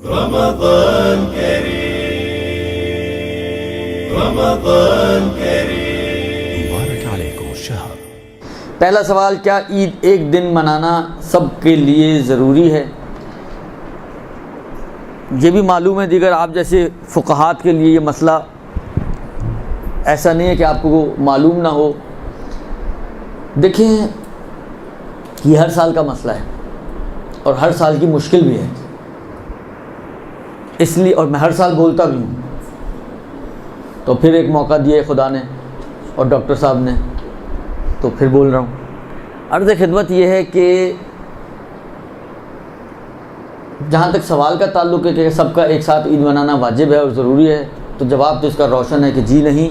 رمضان کریم رمضان کریم مبارک علیکم الشہر۔ پہلا سوال، کیا عید ایک دن منانا سب کے لیے ضروری ہے؟ یہ بھی معلوم ہے دیگر آپ جیسے فقہات کے لیے یہ مسئلہ ایسا نہیں ہے کہ آپ کو معلوم نہ ہو۔ دیکھیں، یہ ہر سال کا مسئلہ ہے اور ہر سال کی مشکل بھی ہے، اس لیے، اور میں ہر سال بولتا بھی ہوں، تو پھر ایک موقع دیا ہے خدا نے اور ڈاکٹر صاحب نے، تو پھر بول رہا ہوں۔ عرض خدمت یہ ہے کہ جہاں تک سوال کا تعلق ہے کہ سب کا ایک ساتھ عید منانا واجب ہے اور ضروری ہے، تو جواب تو اس کا روشن ہے کہ جی نہیں،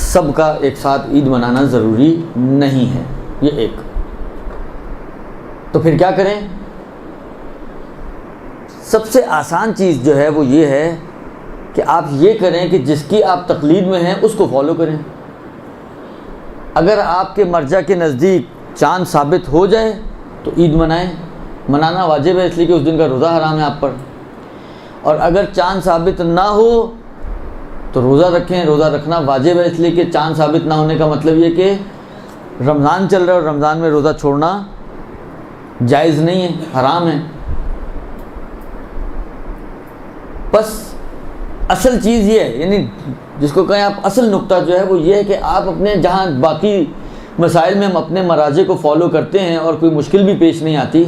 سب کا ایک ساتھ عید منانا ضروری نہیں ہے۔ یہ ایک، تو پھر کیا کریں؟ سب سے آسان چیز جو ہے وہ یہ ہے کہ آپ یہ کریں کہ جس کی آپ تقلید میں ہیں اس کو فالو کریں۔ اگر آپ کے مرجع کے نزدیک چاند ثابت ہو جائے تو عید منائیں، منانا واجب ہے اس لیے کہ اس دن کا روزہ حرام ہے آپ پر، اور اگر چاند ثابت نہ ہو تو روزہ رکھیں، روزہ رکھنا واجب ہے اس لیے کہ چاند ثابت نہ ہونے کا مطلب یہ کہ رمضان چل رہا ہے اور رمضان میں روزہ چھوڑنا جائز نہیں ہے، حرام ہے۔ بس اصل چیز یہ ہے، یعنی جس کو کہیں آپ اصل نقطہ جو ہے وہ یہ ہے کہ آپ اپنے جہاں باقی مسائل میں ہم اپنے مراجع کو فالو کرتے ہیں اور کوئی مشکل بھی پیش نہیں آتی،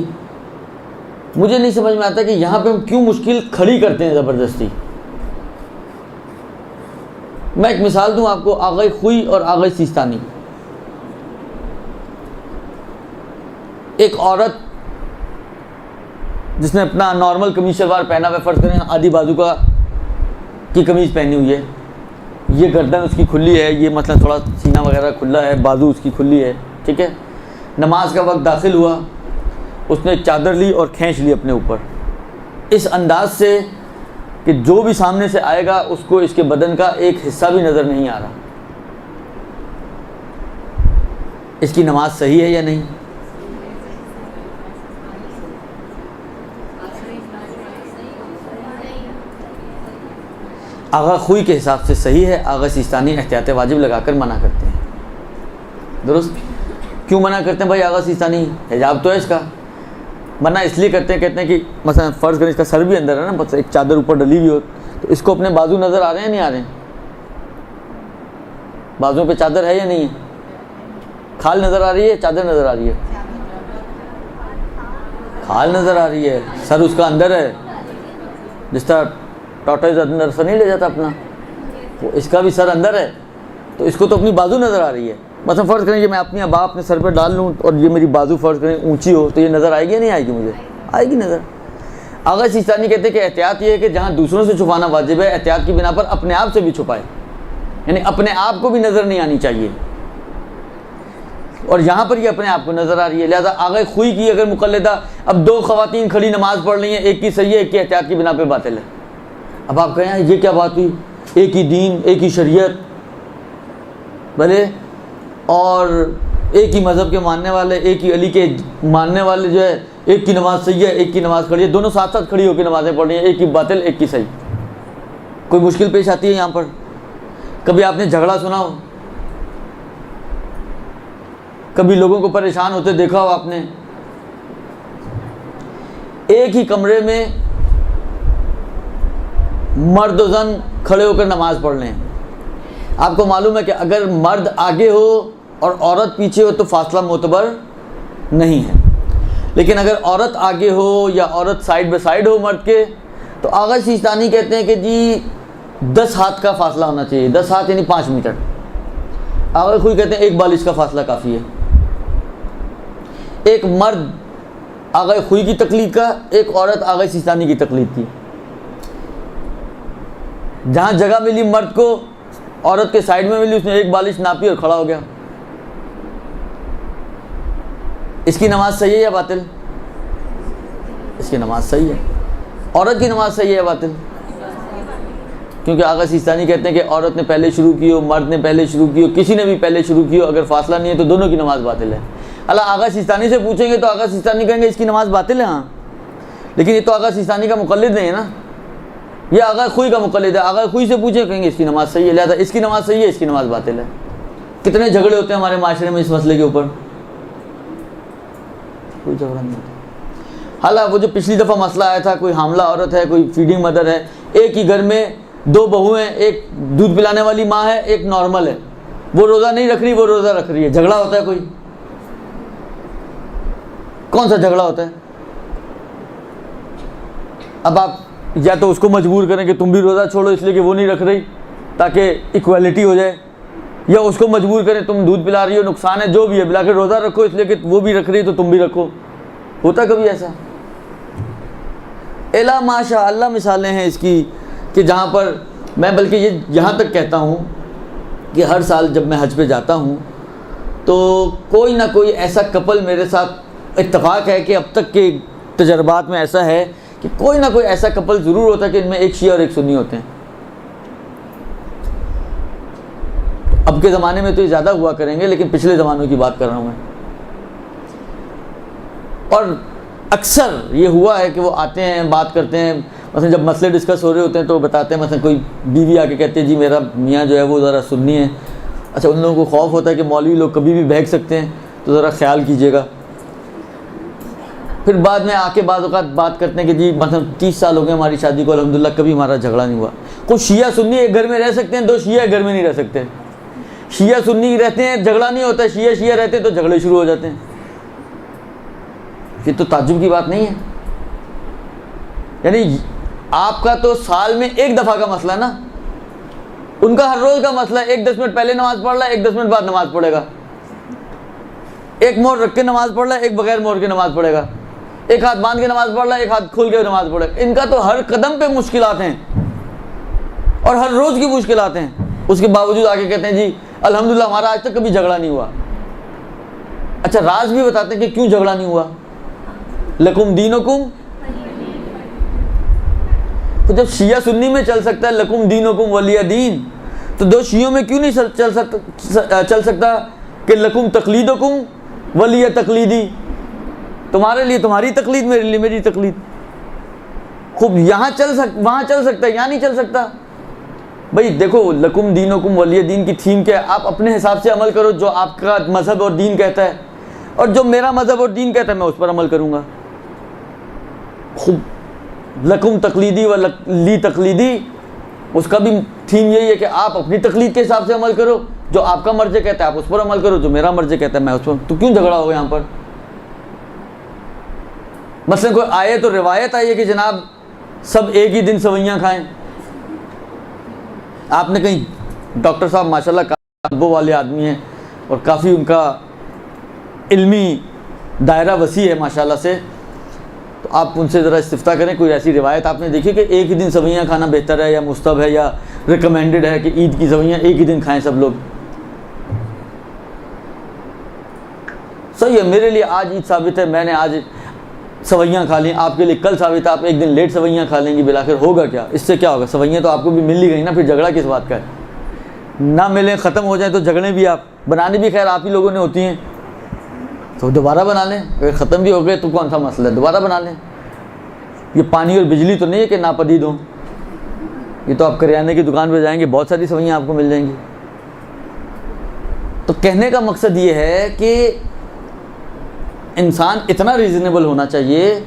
مجھے نہیں سمجھ میں آتا کہ یہاں پہ ہم کیوں مشکل کھڑی کرتے ہیں زبردستی۔ میں ایک مثال دوں آپ کو، آغا خوئی اور آغا سیستانی۔ ایک عورت جس نے اپنا نارمل قمیض شلوار پہنا ہوا، فرض کریں آدھی بازو کی قمیض پہنی ہوئی ہے، یہ گردن اس کی کھلی ہے، یہ مثلا تھوڑا سینہ وغیرہ کھلا ہے، بازو اس کی کھلی ہے، ٹھیک ہے۔ نماز کا وقت داخل ہوا، اس نے ایک چادر لی اور کھینچ لی اپنے اوپر، اس انداز سے کہ جو بھی سامنے سے آئے گا اس کو اس کے بدن کا ایک حصہ بھی نظر نہیں آ رہا۔ اس کی نماز صحیح ہے یا نہیں؟ آغا خوئی کے حساب سے صحیح ہے، آغا سیستانی احتیاط واجب لگا کر منع کرتے ہیں۔ درست؟ کیوں منع کرتے ہیں بھائی آغا سیستانی؟ حجاب تو ہے اس کا، منع اس لیے کرتے ہیں، کہتے ہیں کہ مثلا فرض کریں اس کا سر بھی اندر ہے نا، بس ایک چادر اوپر ڈلی ہوئی ہو تو اس کو اپنے بازو نظر آ رہے ہیں نہیں آ رہے ہیں؟ بازو پہ چادر ہے یا نہیں ہے؟ کھال نظر آ رہی ہے، چادر نظر آ رہی ہے؟ کھال نظر آ رہی ہے، سر اس کا اندر ہے، جس طرح ٹاٹا اندر سر نہیں لے جاتا اپنا، وہ اس کا بھی سر اندر ہے، تو اس کو تو اپنی بازو نظر آ رہی ہے۔ مثلا فرض کریں کہ میں اپنی ابا اپنے سر پہ ڈال لوں اور یہ میری بازو فرض کریں اونچی ہو تو یہ نظر آئے گی یا نہیں آئے گی؟ مجھے آئے گی نظر۔ آغا سیستانی کہتے ہیں کہ احتیاط یہ ہے کہ جہاں دوسروں سے چھپانا واجب ہے، احتیاط کی بنا پر اپنے آپ سے بھی چھپائے، یعنی اپنے آپ کو بھی نظر نہیں آنی چاہیے، اور یہاں پر یہ اپنے آپ کو نظر آ رہی ہے۔ لہٰذا آغا خوئی کی اگر مقلدہ، اب دو خواتین کھڑی نماز پڑھ رہی ہیں، ایک کی صحیح ہے ایک کی احتیاط کی بنا پہ باطل ہے، اب آپ کہیں یہ کیا بات ہوئی؟ ایک ہی دین، ایک ہی شریعت، بھلے اور ایک ہی مذہب کے ماننے والے، ایک ہی علی کے ماننے والے جو ہے، ایک کی نماز صحیح ہے ایک کی نماز کھڑی ہے، دونوں ساتھ ساتھ کھڑی ہو کے نمازیں پڑھ رہی ہیں، ایک کی باطل ایک کی صحیح۔ کوئی مشکل پیش آتی ہے یہاں پر؟ کبھی آپ نے جھگڑا سنا ہو؟ کبھی لوگوں کو پریشان ہوتے دیکھا ہو آپ نے؟ ایک ہی کمرے میں مرد و زن کھڑے ہو کر نماز پڑھ لیں، آپ کو معلوم ہے کہ اگر مرد آگے ہو اور عورت پیچھے ہو تو فاصلہ معتبر نہیں ہے، لیکن اگر عورت آگے ہو یا عورت سائیڈ بائی سائیڈ ہو مرد کے تو آغا سیستانی کہتے ہیں کہ جی 10 ہاتھ کا فاصلہ ہونا چاہیے، 10 ہاتھ یعنی 5 میٹر۔ آغا خوئی کہتے ہیں 1 بالش کا فاصلہ کافی ہے۔ ایک مرد آغا خوئی کی تقلید کا، ایک عورت آغا سیستانی کی تقلید کی۔ جہاں جگہ ملی مرد کو، عورت کے سائیڈ میں ملی، اس نے 1 بالش ناپی اور کھڑا ہو گیا۔ اس کی نماز صحیح ہے یا باطل؟ اس کی نماز صحیح ہے۔ عورت کی نماز صحیح ہے یا باطل؟ کیونکہ آغا سیستانی کہتے ہیں کہ عورت نے پہلے شروع کی ہو، مرد نے پہلے شروع کی ہو، کسی نے بھی پہلے شروع کی ہو، اگر فاصلہ نہیں ہے تو دونوں کی نماز باطل ہے۔ اللہ آغا سیستانی سے پوچھیں گے تو آغا سیستانی کہیں گے اس کی نماز باطل ہے، ہاں، لیکن یہ تو آغا سیستانی کا مقلد نہیں ہے نا، یہ آغا خوئی کا مقلد ہے. آغا خوئی سے پوچھیں، کہیں گے اس کی نماز صحیح ہے، لہٰذا اس کی نماز صحیح ہے، اس کی نماز باطل ہے. کتنے جھگڑے ہوتے ہیں ہمارے معاشرے میں اس مسئلے کے اوپر، کوئی جھگڑا نہیں ہوتا. حالانکہ وہ جو پچھلی دفعہ مسئلہ آیا تھا، کوئی حاملہ عورت ہے، کوئی فیڈنگ مدر ہے، ایک ہی گھر میں 2 بہو ہیں، ایک دودھ پلانے والی ماں ہے، ایک نارمل ہے، وہ روزہ نہیں رکھ رہی، وہ روزہ رکھ رہی ہے، جھگڑا ہوتا ہے کوئی؟ کون سا جھگڑا ہوتا ہے؟ اب آپ یا تو اس کو مجبور کریں کہ تم بھی روزہ چھوڑو اس لیے کہ وہ نہیں رکھ رہی تاکہ ایکویلٹی ہو جائے، یا اس کو مجبور کریں تم دودھ پلا رہی ہو، نقصان ہے جو بھی ہے، بلا کے روزہ رکھو اس لیے کہ وہ بھی رکھ رہی ہے تو تم بھی رکھو. ہوتا کبھی ایسا؟ الا ماشاء اللہ مثالیں ہیں اس کی کہ جہاں پر میں بلکہ یہ یہاں تک کہتا ہوں کہ ہر سال جب میں حج پہ جاتا ہوں تو کوئی نہ کوئی ایسا کپل میرے ساتھ اتفاق ہے کہ اب تک کے تجربات میں ایسا ہے کہ کوئی نہ کوئی ایسا کپل ضرور ہوتا ہے کہ ان میں ایک شیعہ اور ایک سنی ہوتے ہیں. اب کے زمانے میں تو یہ زیادہ ہوا کریں گے، لیکن پچھلے زمانوں کی بات کر رہا ہوں میں. اور اکثر یہ ہوا ہے کہ وہ آتے ہیں، بات کرتے ہیں، مثلا جب مسئلے ڈسکس ہو رہے ہوتے ہیں تو بتاتے ہیں، مثلا کوئی بیوی آ کے کہتے ہیں جی میرا میاں جو ہے وہ ذرا سنی ہے. اچھا، ان لوگوں کو خوف ہوتا ہے کہ مولوی لوگ کبھی بھی بہک سکتے ہیں تو ذرا خیال کیجیے گا. پھر بعد میں آ کے بعض اوقات بات کرتے ہیں کہ جی مثلا 30 سال ہو گئے ہماری شادی کو، الحمدللہ کبھی ہمارا جھگڑا نہیں ہوا. کچھ شیعہ سنی ایک گھر میں رہ سکتے ہیں، 2 شیعہ ایک گھر میں نہیں رہ سکتے. شیعہ سنی رہتے ہیں جھگڑا نہیں ہوتا، شیعہ رہتے ہیں تو جھگڑے شروع ہو جاتے ہیں. یہ تو تعجب کی بات نہیں ہے. یعنی آپ کا تو سال میں ایک دفعہ کا مسئلہ ہے نا، ان کا ہر روز کا مسئلہ ہے. ایک 10 منٹ پہلے نماز پڑھ رہا ہے، ایک 10 منٹ بعد نماز پڑھے گا. ایک مور رکھ کے نماز پڑھ رہا ہے، ایک بغیر مور کے نماز پڑھے گا. ایک ہاتھ باندھ کے نماز پڑھ رہا ہے، ایک ہاتھ کھول کے نماز پڑھے گا. ان کا تو ہر قدم پہ مشکلات ہیں اور ہر روز کی مشکلات ہیں. اس کے باوجود آگے کہتے ہیں جی الحمدللہ ہمارا آج تک کبھی جھگڑا نہیں ہوا. اچھا، راز بھی بتاتے ہیں کہ کیوں جھگڑا نہیں ہوا. لکم دینکم، تو جب شیعہ سنی میں چل سکتا ہے لکم دینکم ولی دین، تو 2 شیعوں میں کیوں نہیں چل سکتا کہ لکم تقلیدکم ولی تقلیدی، تمہارے لیے تمہاری تقلید، میرے لیے میری تقلید. خوب یہاں وہاں چل سکتا ہے، یہاں نہیں چل سکتا. بھائی دیکھو، لکم دینکم ولی دین کی تھیم کیا ہے؟ آپ اپنے حساب سے عمل کرو جو آپ کا مذہب اور دین کہتا ہے، اور جو میرا مذہب اور دین کہتا ہے میں اس پر عمل کروں گا. خوب لکم تقلیدی و لی تقلیدی، اس کا بھی تھیم یہی ہے کہ آپ اپنی تقلید کے حساب سے عمل کرو، جو آپ کا مرجع کہتا ہے آپ اس پر عمل کرو، جو میرا مرجع کہتا ہے میں اس پر. تو کیوں جھگڑا ہوگا یہاں پر؟ مثلا کوئی آیت اور روایت آئی ہے کہ جناب سب ایک ہی دن سوئیاں کھائیں. آپ نے کہیں ڈاکٹر صاحب ماشاءاللہ کتابوں والے آدمی ہیں اور کافی ان کا علمی دائرہ وسیع ہے ماشاءاللہ سے، تو آپ ان سے ذرا استفتاء کریں. کوئی ایسی روایت آپ نے دیکھی کہ ایک ہی دن سویاں کھانا بہتر ہے یا مستحب ہے یا ریکمینڈڈ ہے کہ عید کی سویاں ایک ہی دن کھائیں سب لوگ؟ صحیح ہے، میرے لیے آج عید ثابت ہے، میں نے آج سویاں کھا لیں. آپ کے لیے کل ثابت ہے، آپ ایک دن لیٹ سویاں کھا لیں گی. بالآخر ہوگا کیا؟ اس سے کیا ہوگا؟ سویاں تو آپ کو بھی مل ہی گئی نا، پھر جھگڑا کس بات کا ہے؟ نہ ملیں، ختم ہو جائیں تو جھگڑیں بھی آپ بنانی بھی خیر آپ ہی لوگوں نے ہوتی ہیں، تو دوبارہ بنا لیں. اگر ختم بھی ہو گئے تو کون سا مسئلہ ہے، دوبارہ بنا لیں. یہ پانی اور بجلی تو نہیں ہے کہ ناپدید ہوں. یہ تو آپ کریانے کی دکان پہ جائیں گے بہت ساری سویاں آپ کو مل جائیں گی. تو کہنے کا مقصد یہ ہے کہ انسان اتنا ریزنیبل ہونا چاہیے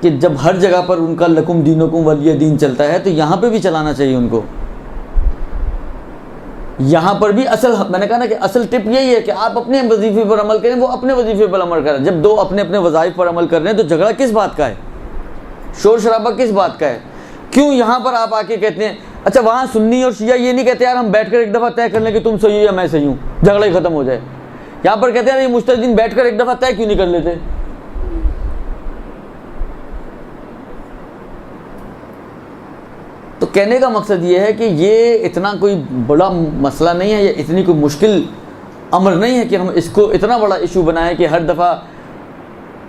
کہ جب ہر جگہ پر ان کا لکم دینکم ولی دین چلتا ہے تو یہاں پہ بھی چلانا چاہیے ان کو. یہاں پر بھی میں نے کہا نا کہ اصل ٹپ یہی ہے کہ آپ اپنے وظیفے پر عمل کریں، وہ اپنے وظیفے پر عمل کریں. جب 2 اپنے اپنے وظائف پر عمل کر رہے ہیں تو جھگڑا کس بات کا ہے، شور شرابہ کس بات کا ہے؟ کیوں یہاں پر آپ آ کے کہتے ہیں اچھا وہاں سنی اور شیعہ یہ نہیں کہتے یار ہم بیٹھ کر ایک دفعہ طے کر لیں کہ تم صحیح ہو یا میں صحیح ہوں، جھگڑا ہی ختم ہو جائے. یہاں پر کہتے ہیں یہ مجتہدین بیٹھ کر ایک دفعہ طے کیوں نہیں کر لیتے؟ تو کہنے کا مقصد یہ ہے کہ یہ اتنا کوئی بڑا مسئلہ نہیں ہے، یہ اتنی کوئی مشکل امر نہیں ہے کہ ہم اس کو اتنا بڑا ایشو بنائیں کہ ہر دفعہ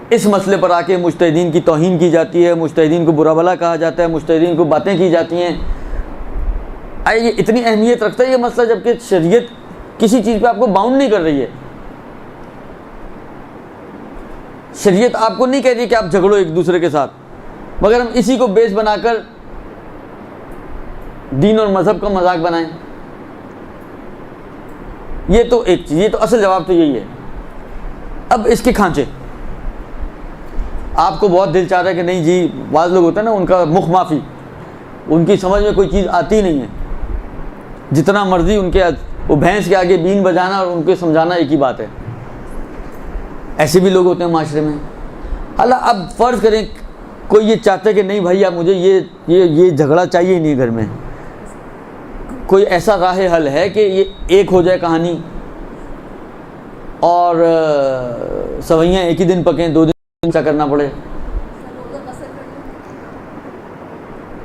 اس مسئلے پر آ کے مجتہدین کی توہین کی جاتی ہے، مجتہدین کو برا بھلا کہا جاتا ہے، مجتہدین کو باتیں کی جاتی ہیں. یہ اتنی اہمیت رکھتا ہے یہ مسئلہ، جبکہ شریعت کسی چیز پہ آپ کو باؤنڈ نہیں کر رہی ہے. شریعت آپ کو نہیں کہہ رہی کہ آپ جھگڑو ایک دوسرے کے ساتھ، مگر ہم اسی کو بیس بنا کر دین اور مذہب کا مذاق بنائیں. یہ تو ایک چیز, یہ تو اصل جواب تو یہی ہے. اب اس کے کھانچے, آپ کو بہت دل چاہ رہا ہے کہ نہیں جی, بعض لوگ ہوتے ہیں نا ان کا مخ معافی, ان کی سمجھ میں کوئی چیز آتی نہیں ہے, جتنا مرضی ان کے وہ بھینس کے آگے بین بجانا اور ان کو سمجھانا ایک ہی بات ہے. ایسے بھی لوگ ہوتے ہیں معاشرے میں. حالانکہ اب فرض کریں کوئی یہ چاہتا ہے کہ نہیں بھائی, اب مجھے یہ جھگڑا چاہیے ہی نہیں گھر میں, کوئی ایسا راہ حل ہے کہ یہ ایک ہو جائے کہانی اور سوئیاں ایک ہی دن پکیں, 2 دن ایسا کرنا پڑے.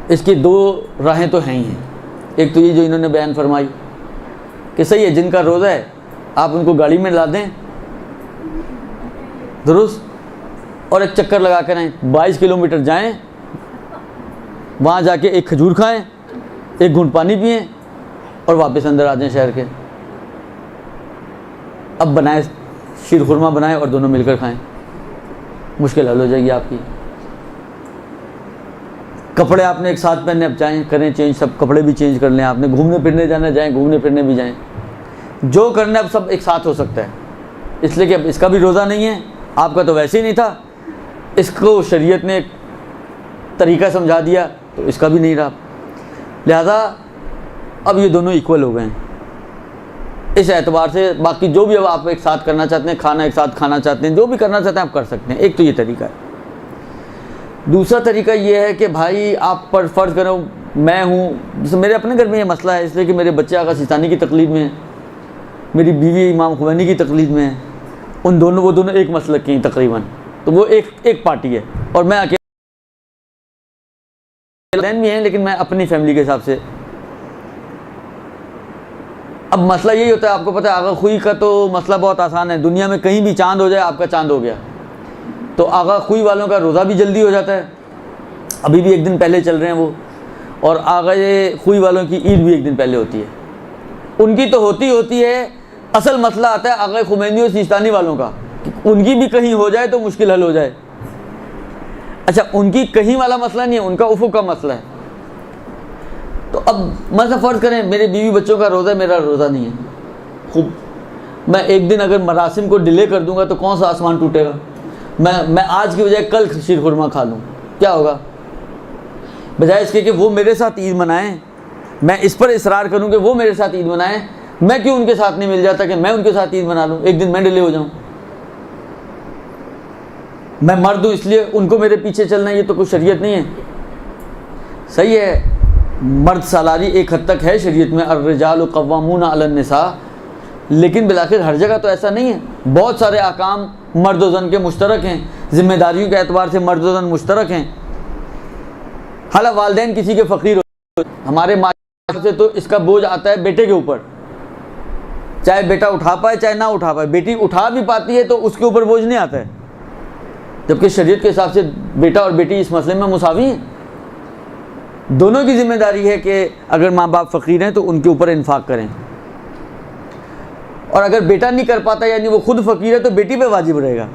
اس کی 2 راہیں تو ہیں ہی ہیں. ایک تو یہ جو انہوں نے بیان فرمائی کہ صحیح ہے, جن کا روزہ ہے آپ ان کو گاڑی میں لا دیں, درست, اور ایک چکر لگا کر آئیں, 22 کلومیٹر جائیں, وہاں جا کے ایک کھجور کھائیں, ایک گھونٹ پانی پئیں اور واپس اندر آ جائیں شہر کے. اب بنائیں, شیر خورما بنائیں اور دونوں مل کر کھائیں, مشکل حل ہو جائے گی آپ کی. کپڑے آپ نے ایک ساتھ پہننے, اب چاہیں کریں چینج, سب کپڑے بھی چینج کر لیں. آپ نے گھومنے پھرنے جانا, جائیں گھومنے پھرنے بھی جائیں, جو کرنا اب سب ایک ساتھ ہو سکتا ہے. اس لیے کہ اب اس کا بھی روزہ نہیں ہے, آپ کا تو ویسے ہی نہیں تھا, اس کو شریعت نے ایک طریقہ سمجھا دیا تو اس کا بھی نہیں رہا. لہذا اب یہ دونوں ایکول ہو گئے ہیں. اس اعتبار سے باقی جو بھی اب آپ ایک ساتھ کرنا چاہتے ہیں, کھانا ایک ساتھ کھانا چاہتے ہیں, جو بھی کرنا چاہتے ہیں آپ کر سکتے ہیں. ایک تو یہ طریقہ ہے. دوسرا طریقہ یہ ہے کہ بھائی آپ پر فرض کرو میں ہوں, جیسے میرے اپنے گھر میں یہ مسئلہ ہے, اس لیے کہ میرے بچے آقا سیستانی کی تقلید میں ہیں, میری بیوی امام خمینی کی تقلید میں ہے, وہ دونوں ایک مسلک کے ہیں تقریباً, تو وہ ایک پارٹی ہے, اور میں اکیلا بھی ہیں, لیکن میں اپنی فیملی کے حساب سے. اب مسئلہ یہی ہوتا ہے, آپ کو پتہ ہے آغا خوئی کا تو مسئلہ بہت آسان ہے. دنیا میں کہیں بھی چاند ہو جائے آپ کا چاند ہو گیا. تو آغا خوئی والوں کا روزہ بھی جلدی ہو جاتا ہے, ابھی بھی 1 دن پہلے چل رہے ہیں وہ, اور آغا خوئی والوں کی عید بھی 1 دن پہلے ہوتی ہے. ان کی تو ہوتی ہے. اصل مسئلہ آتا ہے آغا خمینی اور سیستانی والوں کا, ان کی بھی کہیں ہو جائے تو مشکل حل ہو جائے. اچھا, ان کی کہیں والا مسئلہ نہیں ہے, ان کا افق کا مسئلہ ہے. تو اب مثلا فرض کریں میرے بیوی بچوں کا روزہ ہے, میرا روزہ نہیں ہے. خوب, میں 1 دن اگر مراسم کو ڈیلے کر دوں گا تو کون سا آسمان ٹوٹے گا. میں آج کی بجائے کل شیر خورما کھا لوں, کیا ہوگا؟ بجائے اس کے کہ وہ میرے ساتھ عید منائیں, میں اس پر اصرار کروں کہ وہ میرے ساتھ عید منائیں, میں کیوں ان کے ساتھ نہیں مل جاتا کہ میں ان کے ساتھ عید منا لوں, 1 دن میں ڈیلے ہو جاؤں. میں مرد ہوں اس لیے ان کو میرے پیچھے چلنا, یہ تو کوئی شریعت نہیں ہے. صحیح ہے, مرد سالاری ایک حد تک ہے شریعت میں, الرجال قوامون علی النساء, لیکن بالآخر ہر جگہ تو ایسا نہیں ہے. بہت سارے احکام مرد و زن کے مشترک ہیں, ذمہ داریوں کے اعتبار سے مرد و زن مشترک ہیں. حالانکہ والدین کسی کے فقیر ہوتے ہیں, ہمارے معاشرے سے تو اس کا بوجھ آتا ہے بیٹے کے اوپر, چاہے بیٹا اٹھا پائے چاہے نہ اٹھا پائے. بیٹی اٹھا بھی پاتی ہے تو اس کے اوپر بوجھ نہیں آتا ہے, جبکہ شریعت کے حساب سے بیٹا اور بیٹی اس مسئلے میں مساوی ہیں. دونوں کی ذمہ داری ہے کہ اگر ماں باپ فقیر ہیں تو ان کے اوپر انفاق کریں, اور اگر بیٹا نہیں کر پاتا یعنی وہ خود فقیر ہے تو بیٹی پہ واجب رہے گا.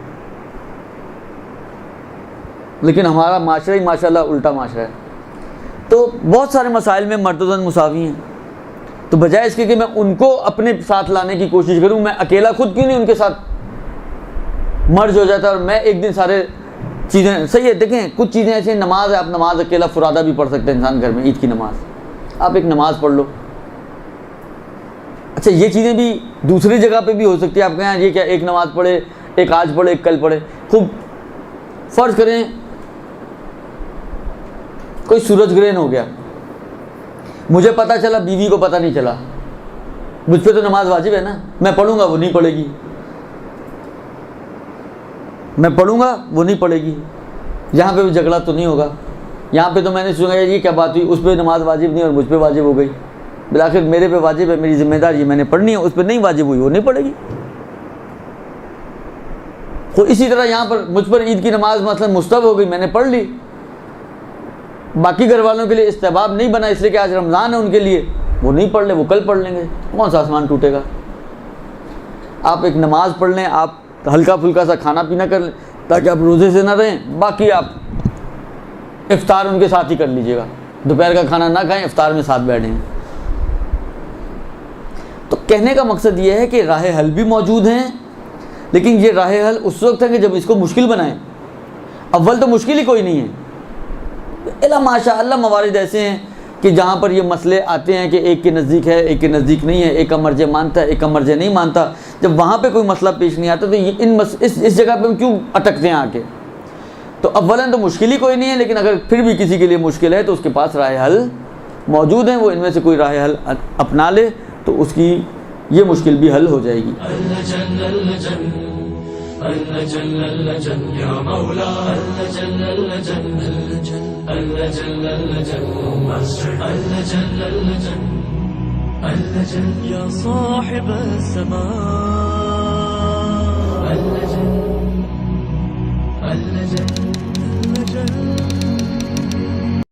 لیکن ہمارا معاشرہ ہی ماشاءاللہ الٹا معاشرہ ہے. تو بہت سارے مسائل میں مرد و زن مساوی ہیں. تو بجائے اس کے کہ میں ان کو اپنے ساتھ لانے کی کوشش کروں, میں اکیلا خود کیوں نہیں ان کے ساتھ مرج ہو جاتا, اور میں 1 دن سارے چیزیں. صحیح ہے, دیکھیں کچھ چیزیں ایسی, نماز ہے, آپ نماز اکیلا فرادہ بھی پڑھ سکتے ہیں انسان گھر میں, عید کی نماز آپ ایک نماز پڑھ لو. اچھا, یہ چیزیں بھی دوسری جگہ پہ بھی ہو سکتی ہے. آپ کہیں یہ کیا, ایک نماز پڑھے, ایک آج پڑھے ایک کل پڑھے. خوب فرض کریں کوئی سورج گرہن ہو گیا, مجھے پتہ چلا بیوی کو پتہ نہیں چلا, مجھ پہ تو نماز واجب ہے نا, میں پڑھوں گا وہ نہیں پڑھے گی, میں پڑھوں گا وہ نہیں پڑھے گی. یہاں پہ بھی جھگڑا تو نہیں ہوگا. یہاں پہ تو میں نے سنا یہ کیا بات ہوئی, اس پہ نماز واجب نہیں اور مجھ پہ واجب ہو گئی. بالآخر میرے پہ واجب ہے, میری ذمہ داری ہے, میں نے پڑھنی ہے, اس پہ نہیں واجب ہوئی وہ نہیں پڑھے گی. تو اسی طرح یہاں پر مجھ پر عید کی نماز مثلا مستحب ہو گئی, میں نے پڑھ لی, باقی گھر والوں کے لیے استحباب نہیں بنا اس لیے کہ آج رمضان ہے ان کے لیے, وہ نہیں پڑھ لیں, وہ کل پڑھ لیں گے, کون سا آسمان ٹوٹے گا. آپ ایک نماز پڑھ لیں, آپ ہلکا پھلکا سا کھانا پینا کر لیں تاکہ آپ روزے سے نہ رہیں, باقی آپ افطار ان کے ساتھ ہی کر لیجیے گا، دوپہر کا کھانا نہ کھائیں، افطار میں ساتھ بیٹھیں۔ تو کہنے کا مقصد یہ ہے کہ راہ حل بھی موجود ہیں، لیکن یہ راہ حل اس وقت ہے کہ جب اس کو مشکل بنائیں۔ اول تو مشکل ہی کوئی نہیں ہے، الا ماشاء اللہ موارد ایسے ہیں کہ جہاں پر یہ مسئلے آتے ہیں کہ ایک کے نزدیک ہے، ایک کے نزدیک نہیں ہے، ایک کا مرجع مانتا ہے، ایک کا مرجع نہیں مانتا، جب وہاں پہ کوئی مسئلہ پیش نہیں آتا تو اس جگہ پہ ہم کیوں اٹکتے ہیں آ کے؟ تو اولاً تو مشکل ہی کوئی نہیں ہے، لیکن اگر پھر بھی کسی کے لیے مشکل ہے تو اس کے پاس راہ حل موجود ہیں، وہ ان میں سے کوئی راہ حل اپنا لے تو اس کی یہ مشکل بھی حل ہو جائے گی۔ يا صاحب السماء